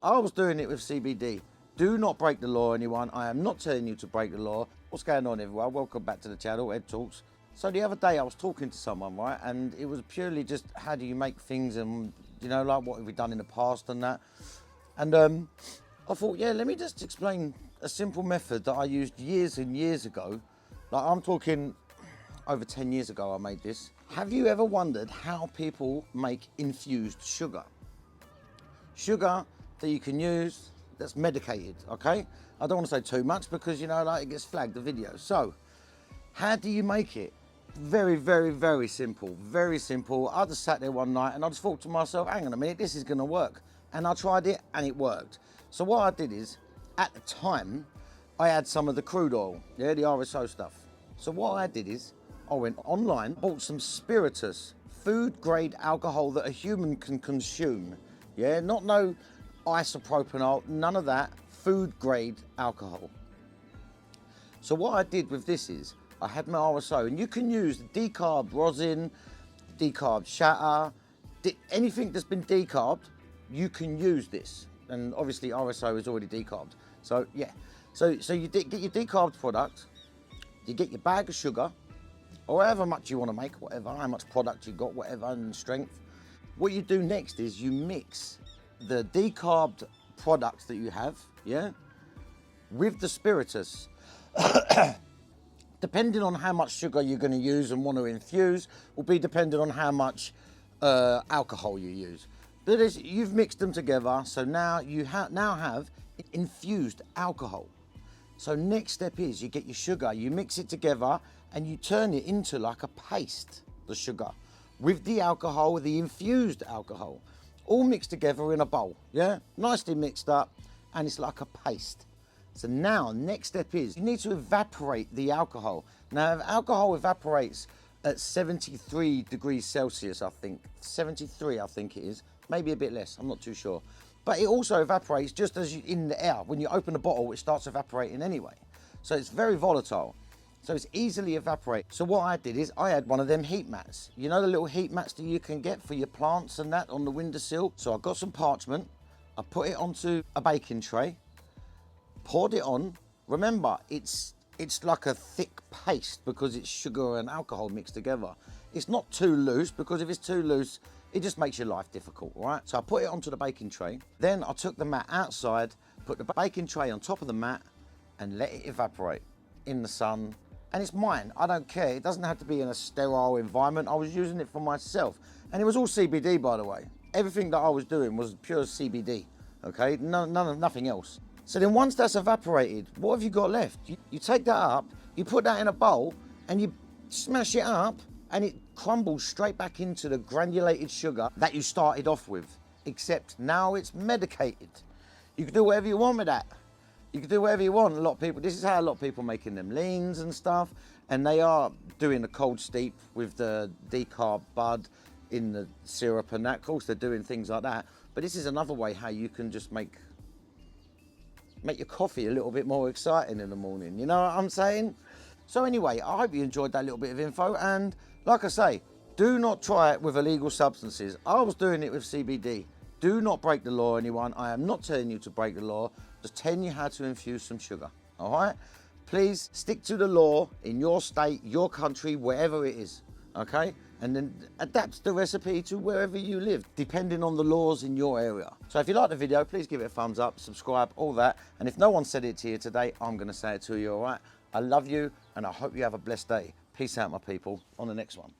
I was doing it with CBD. Do not break the law, anyone. I am not telling you to break the law. What's going on, everyone? Welcome back to the channel, Ed Talks. So the other day I was talking to someone, right? And it was purely just how do you make things and, you know, like what have we done in the past and that. And I thought, yeah, let me just explain a simple method that I used years and years ago. Like I'm talking over 10 years ago I made this. Have you ever wondered how people make infused sugar? Sugar that you can use that's medicated, okay? I don't want to say too much because, you know, like it gets flagged, the video. So, how do you make it? Very, very, very simple, very simple. I just sat there one night and I just thought to myself, hang on a minute, this is gonna work. And I tried it and it worked. So what I did is, at the time, I had some of the crude oil, yeah, the RSO stuff. So what I did is, I went online, bought some spiritus, food grade alcohol that a human can consume. Yeah, not no isopropanol, none of that, food grade alcohol. So what I did with this is, I had my RSO, and you can use decarb rosin, decarb shatter, anything that's been decarbed, you can use this. And obviously RSO is already decarbed. So yeah, so you get your decarbed product, you get your bag of sugar, or however much you want to make, whatever, how much product you got, whatever, and strength. What you do next is you mix the decarbed products that you have, yeah, with the spiritus. Depending on how much sugar you're going to use and want to infuse, will be dependent on how much alcohol you use. But you've mixed them together, so now you now have infused alcohol. So next step is you get your sugar, you mix it together, and you turn it into like a paste, the sugar, with the alcohol, the infused alcohol, all mixed together in a bowl, yeah? Nicely mixed up, and it's like a paste. So now, next step is, you need to evaporate the alcohol. Now, if alcohol evaporates at 73 degrees Celsius, I think, 73 I think it is, maybe a bit less, I'm not too sure. But it also evaporates just as in the air. When you open the bottle, it starts evaporating anyway. So it's very volatile. So it's easily evaporate. So what I did is I had one of them heat mats. You know the little heat mats that you can get for your plants and that on the windowsill? So I got some parchment, I put it onto a baking tray, poured it on. Remember, it's like a thick paste because it's sugar and alcohol mixed together. It's not too loose because if it's too loose, it just makes your life difficult, right? So I put it onto the baking tray. Then I took the mat outside, put the baking tray on top of the mat and let it evaporate in the sun. And it's mine, I don't care. It doesn't have to be in a sterile environment. I was using it for myself. And it was all CBD, by the way. Everything that I was doing was pure CBD, okay? Nothing else. So then once that's evaporated, what have you got left? You take that up, you put that in a bowl, and you smash it up, and it crumbles straight back into the granulated sugar that you started off with. Except now it's medicated. You can do whatever you want with that. You can do whatever you want. A lot of people, this is how a lot of people are making them leans and stuff, and they are doing the cold steep with the decarb bud in the syrup and that. Of course, they're doing things like that. But this is another way how you can just make your coffee a little bit more exciting in the morning. You know what I'm saying? So anyway, I hope you enjoyed that little bit of info. And like I say, do not try it with illegal substances. I was doing it with CBD. Do not break the law, anyone. I am not telling you to break the law. Just telling you how to infuse some sugar, all right? Please stick to the law in your state, your country, wherever it is, okay? And then adapt the recipe to wherever you live, depending on the laws in your area. So if you like the video, please give it a thumbs up, subscribe, all that. And if no one said it to you today, I'm gonna say it to you, all right? I love you, and I hope you have a blessed day. Peace out, my people. On the next one.